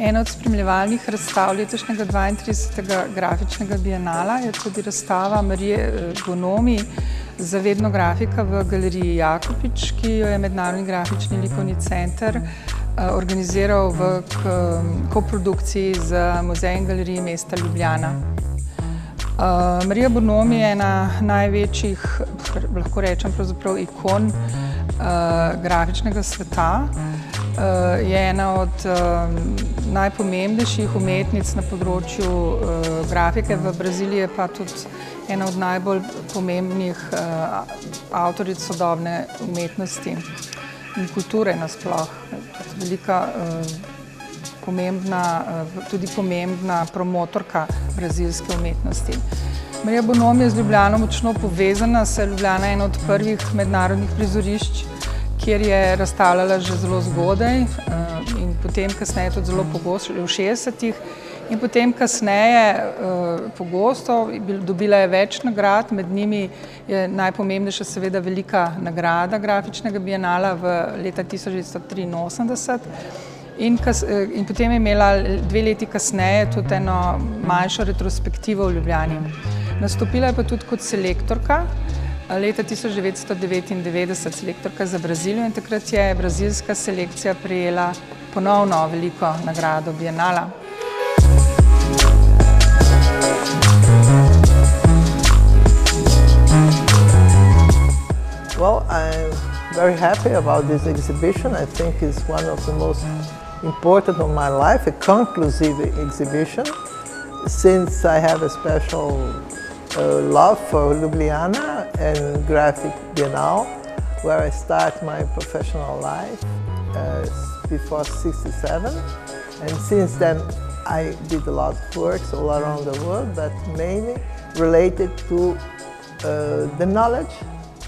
Ena od spremljevalnih razstav letošnjega 32. grafičnega bienala je tudi razstava Marije Bonomi za Vedno Grafika v galeriji Jakopič, ki jo je Mednarodni grafični likovni center organiziral v koprodukciji z Muzejem in galeriji mesta Ljubljana. Marija Bonomi je ena največjih, lahko rečem, pravzaprav ikon grafičnega sveta. Je ena od najpomembnejših umetnic na področju grafike, v Braziliji je pa tudi ena od najbolj pomembnih avtoric sodobne umetnosti in kulture nasploh. Velika, tudi pomembna promotorka brazilske umetnosti. Marija Bonomi je z Ljubljano močno povezana, saj je Ljubljana ena od prvih mednarodnih prizorišč, kjer je razstavljala že zelo zgodaj in potem kasneje tudi zelo pogosto, v 60-ih, in potem kasneje pogosto dobila je več nagrad, med njimi je najpomembnejša seveda velika nagrada grafičnega bienala v leta 1983 in potem je imela 2 leti kasneje tudi eno manjšo retrospektivo v Ljubljani. Nastopila je pa tudi kot selektorka leta 1999, selektorka za Brazilijo, in takrat je brazilska selekcija prejela ponovno veliko nagrado bienala. Well, I'm very happy about this exhibition. I think it's one of the most important of my life, a conclusive exhibition, since I have a special love for Ljubljana and Graphic Bienal, where I start my professional life before '67. And since then I did a lot of works all around the world, but mainly related to the knowledge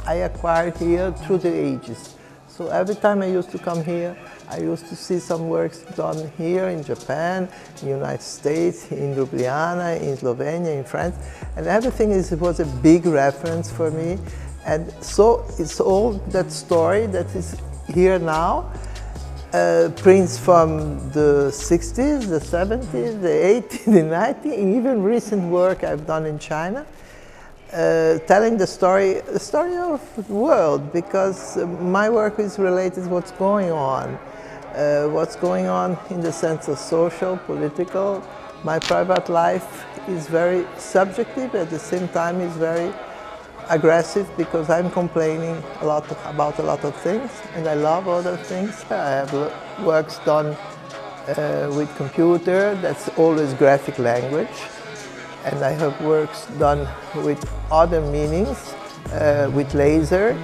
I acquired here through the ages. So every time I used to come here, I used to see some works done here in Japan, in the United States, in Ljubljana, in Slovenia, in France, and everything was a big reference for me. And so it's all that story that is here now, prints from the 60s, the 70s, the 80s, the 90s, and even recent work I've done in China. Telling the story of the world, because my work is related to what's going on in the sense of social, political. My private life is very subjective, at the same time is very aggressive, because I'm complaining about a lot of things, and I love other things. I have works done with computer, that's always graphic language. And I have works done with other meanings, with laser.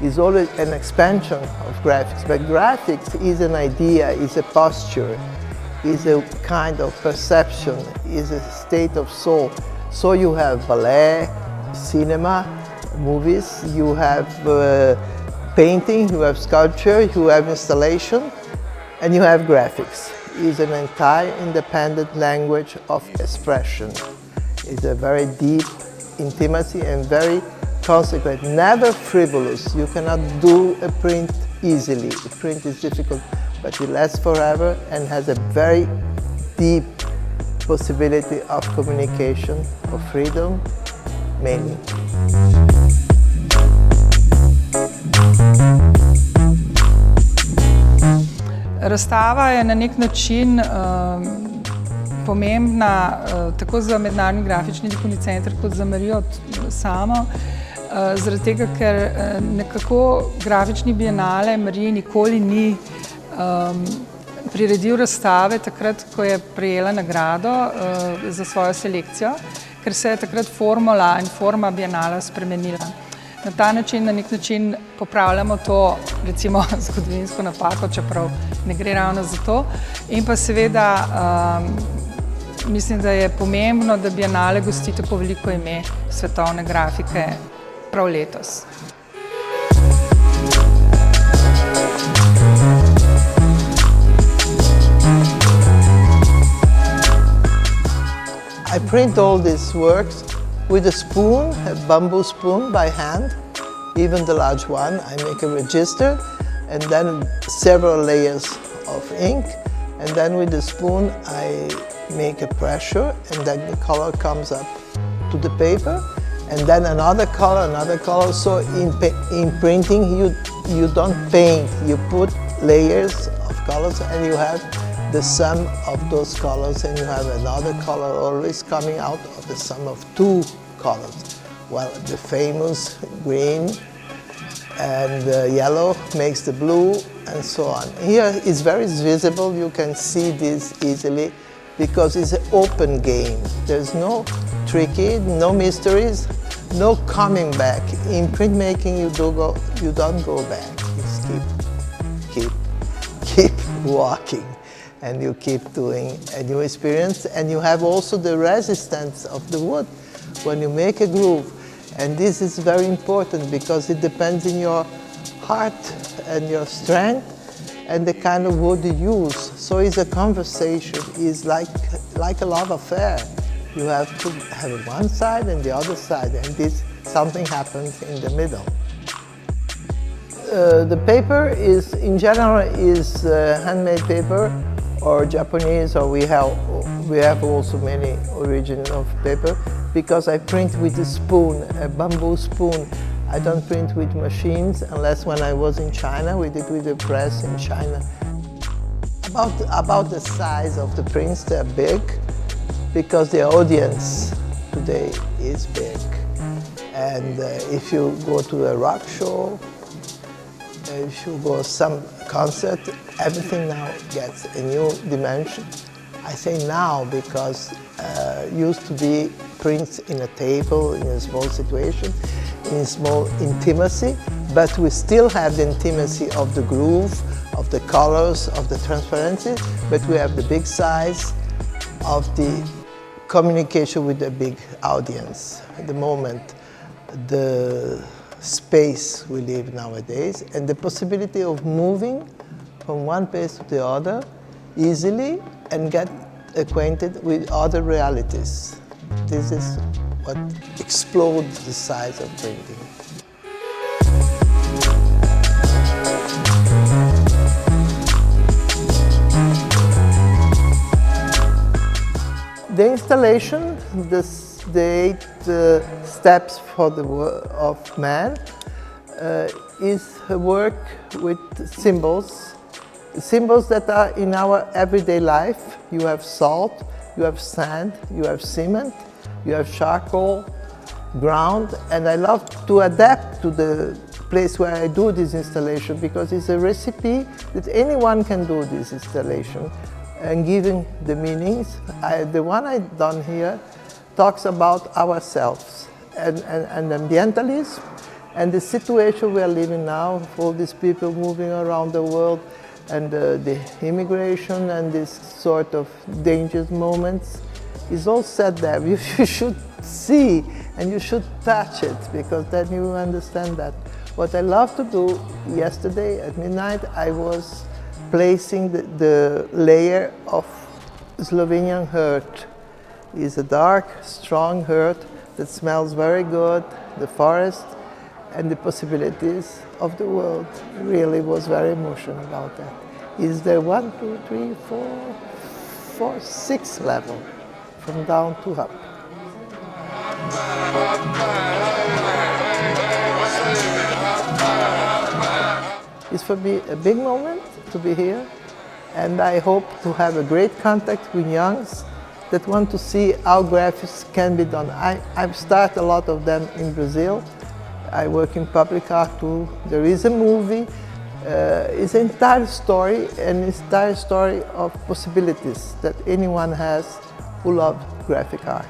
It's always an expansion of graphics, but graphics is an idea, is a posture, is a kind of perception, is a state of soul. So you have ballet, cinema, movies, you have painting, you have sculpture, you have installation, and you have graphics. It's an entire independent language of expression. It's a very deep intimacy and very consequent, never frivolous. You cannot do a print easily. The print is difficult, but it lasts forever and has a very deep possibility of communication, of freedom, mainly. Razstava je na nek način pomembna tako za Mednarodni grafični likovni center kot za Marijo samo, zaradi tega, ker nekako grafični bienale Mariji nikoli ni priredil razstave takrat, ko je prejela nagrado za svojo selekcijo, ker se je takrat formula in forma bienala spremenila. Na ta način, na nek način popravljamo to, recimo, zgodovinsko napako, čeprav ne gre ravno za to. In pa seveda mislim, da je pomembno, da bienale gosti tako veliko ime svetovne grafike prav letos. I print all these works with a spoon, a bamboo spoon by hand, even the large one. I make a register and then several layers of ink, and then with the spoon I make a pressure, and then the color comes up to the paper, and then another color. So in printing you don't paint, you put layers of colors and you have the sum of those colors, and you have another color always coming out of the sum of two colors. Well, the famous green and yellow makes the blue, and so on. Here it's very visible, you can see this easily, because it's an open game. There's no tricky, no mysteries, no coming back. In printmaking you don't go back, you keep walking, and you keep doing a new experience, and you have also the resistance of the wood when you make a groove. And this is very important because it depends on your heart and your strength and the kind of wood you use. So it's a conversation, it's like a love affair. You have to have one side and the other side, and something happens in the middle. The paper is, in general, is handmade paper or Japanese, or we have also many origins of paper, because I print with a spoon, a bamboo spoon. I don't print with machines unless when I was in China, we did with a press in China. About the size of the prints, they're big because the audience today is big. And if you go to a rock show, if you go to some concert, everything now gets a new dimension. I say now because used to be prints in a table, in a small situation, in small intimacy, but we still have the intimacy of the groove, of the colors, of the transparency, but we have the big size of the communication with the big audience. At the moment, the space we live nowadays, and the possibility of moving from one place to the other easily and get acquainted with other realities. This is what explodes the size of printing. The installation, the 8 steps for the work of man, is a work with symbols that are in our everyday life. You have salt, you have sand, you have cement, you have charcoal, ground, and I love to adapt to the place where I do this installation because it's a recipe that anyone can do this installation and giving the meanings. The one I've done here talks about ourselves and ambientalism and the situation we are living now, all these people moving around the world, and the immigration and this sort of dangerous moments is all said there. You should see and you should touch it, because then you understand that. What I love to do, yesterday at midnight I was placing the layer of Slovenian earth. It's a dark, strong earth that smells very good, the forest, and the possibilities of the world. Really was very emotional about that. Is there 1, 2, 3, 4, 6 level from down to up. It's for me a big moment to be here, and I hope to have a great contact with youngs that want to see how graphics can be done. I've started a lot of them in Brazil. I work in public art too. There is a movie. It's an entire story, and it's an entire story of possibilities that anyone has who loves graphic art.